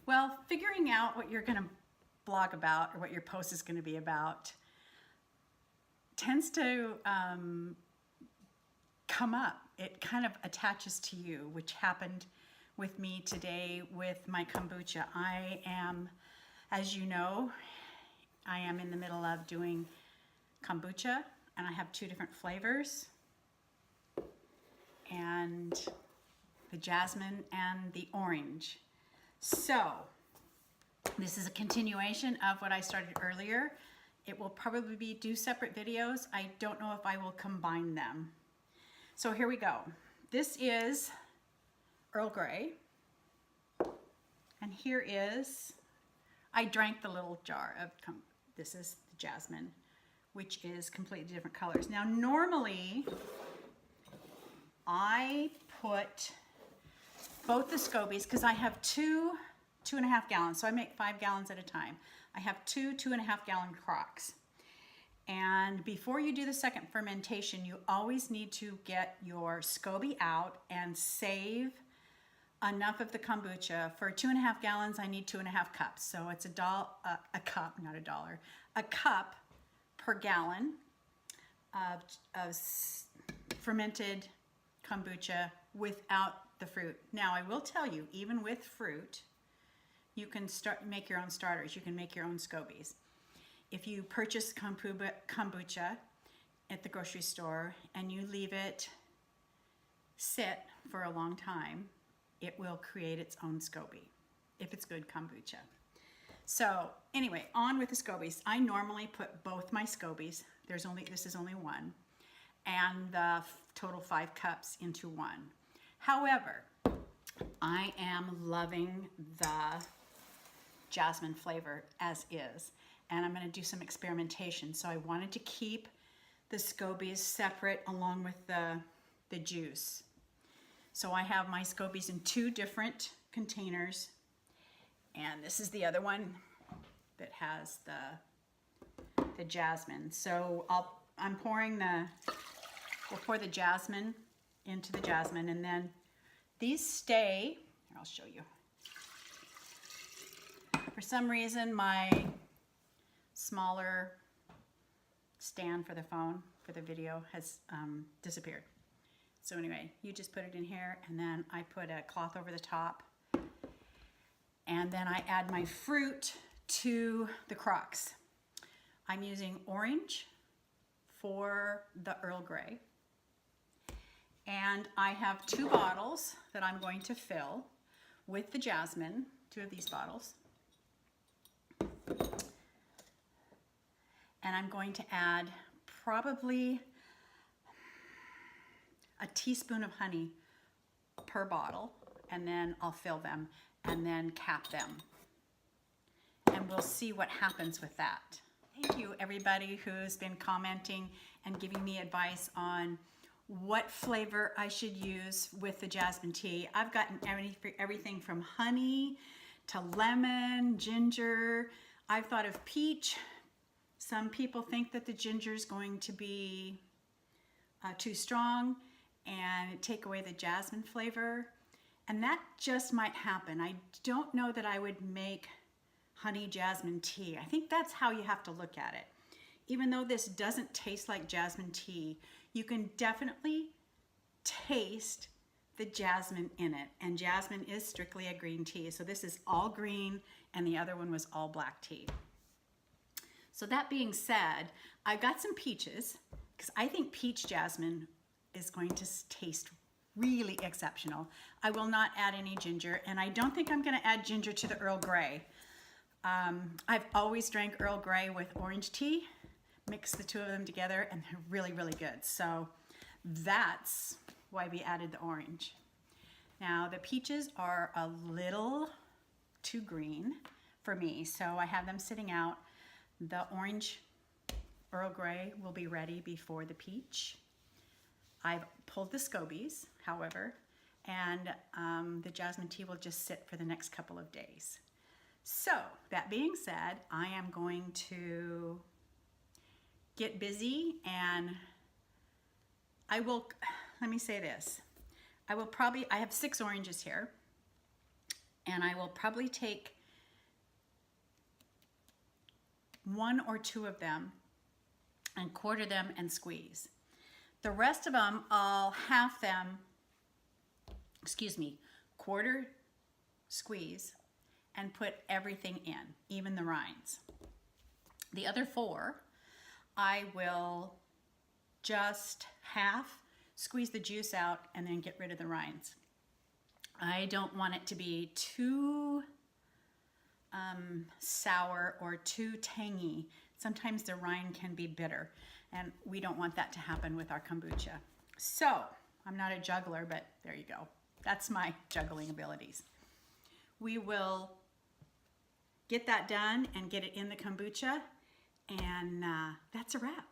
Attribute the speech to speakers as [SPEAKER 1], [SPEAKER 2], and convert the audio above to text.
[SPEAKER 1] Well, figuring out what you're going to blog about or what your post is going to be about tends to come up. It kind of attaches to you, which happened with me today with my kombucha. I am, as you know, I am in the middle of doing kombucha, and I have 2 different flavors, and the jasmine and the orange. So this is a continuation of what I started earlier. It will probably be 2 separate videos. I don't know if I will combine them. So here we go. This is Earl Grey, and here is, I drank the little jar of, this is the jasmine, which is completely different colors. Now normally I put both the Scobies, because I have 2.5 gallons, so I make 5 gallons at a time. I have 2.5 gallon crocks. And before you do the second fermentation, you always need to get your Scoby out and save enough of the kombucha. For 2.5 gallons, I need 2.5 cups. So it's a cup, not a dollar, a cup per gallon of fermented kombucha without the fruit. Now I will tell you, even with fruit, you can make your own starters. You can make your own Scobies. If you purchase kombucha at the grocery store and you leave it sit for a long time, it will create its own Scoby, if it's good kombucha. So anyway, on with the Scobies. I normally put both my Scobies, this is only one, and the total 5 cups into one. However, I am loving the jasmine flavor as is, and I'm going to do some experimentation. So I wanted to keep the Scobies separate along with the juice. So I have my Scobies in 2 different containers, and this is the other one that has the jasmine. So I'm pouring we'll pour the jasmine into the jasmine, and then these stay, here, I'll show you. For some reason, my smaller stand for the phone, for the video, has disappeared. So anyway, you just put it in here, and then I put a cloth over the top, and then I add my fruit to the crocks. I'm using orange for the Earl Grey, and I have 2 bottles that I'm going to fill with the jasmine, 2 of these bottles. And I'm going to add probably a teaspoon of honey per bottle, and then I'll fill them and then cap them. And we'll see what happens with that. Thank you everybody who's been commenting and giving me advice on what flavor I should use with the jasmine tea. I've gotten everything from honey to lemon, ginger. I've thought of peach. Some people think that the ginger is going to be too strong and take away the jasmine flavor. And that just might happen. I don't know that I would make honey jasmine tea. I think that's how you have to look at it. Even though this doesn't taste like jasmine tea, you can definitely taste the jasmine in it. And jasmine is strictly a green tea. So this is all green, and the other one was all black tea. So that being said, I've got some peaches, because I think peach jasmine is going to taste really exceptional. I will not add any ginger, and I don't think I'm going to add ginger to the Earl Grey. I've always drank Earl Grey with orange tea, mix the 2 of them together, and they're really, really good. So that's why we added the orange. Now the peaches are a little too green for me, so I have them sitting out. The orange Earl Grey will be ready before the peach. I've pulled the Scobies, however, and the jasmine tea will just sit for the next couple of days. So that being said, I am going to get busy, and I will, let me say this, I have 6 oranges here, and I will probably take 1 or 2 of them and quarter them and squeeze. The rest of them, I'll half them, quarter, squeeze, and put everything in, even the rinds. The other 4, I will just half squeeze the juice out and then get rid of the rinds. I don't want it to be too sour or too tangy. Sometimes the rind can be bitter, and we don't want that to happen with our kombucha. So, I'm not a juggler, but there you go. That's my juggling abilities. We will get that done and get it in the kombucha, and that's a wrap.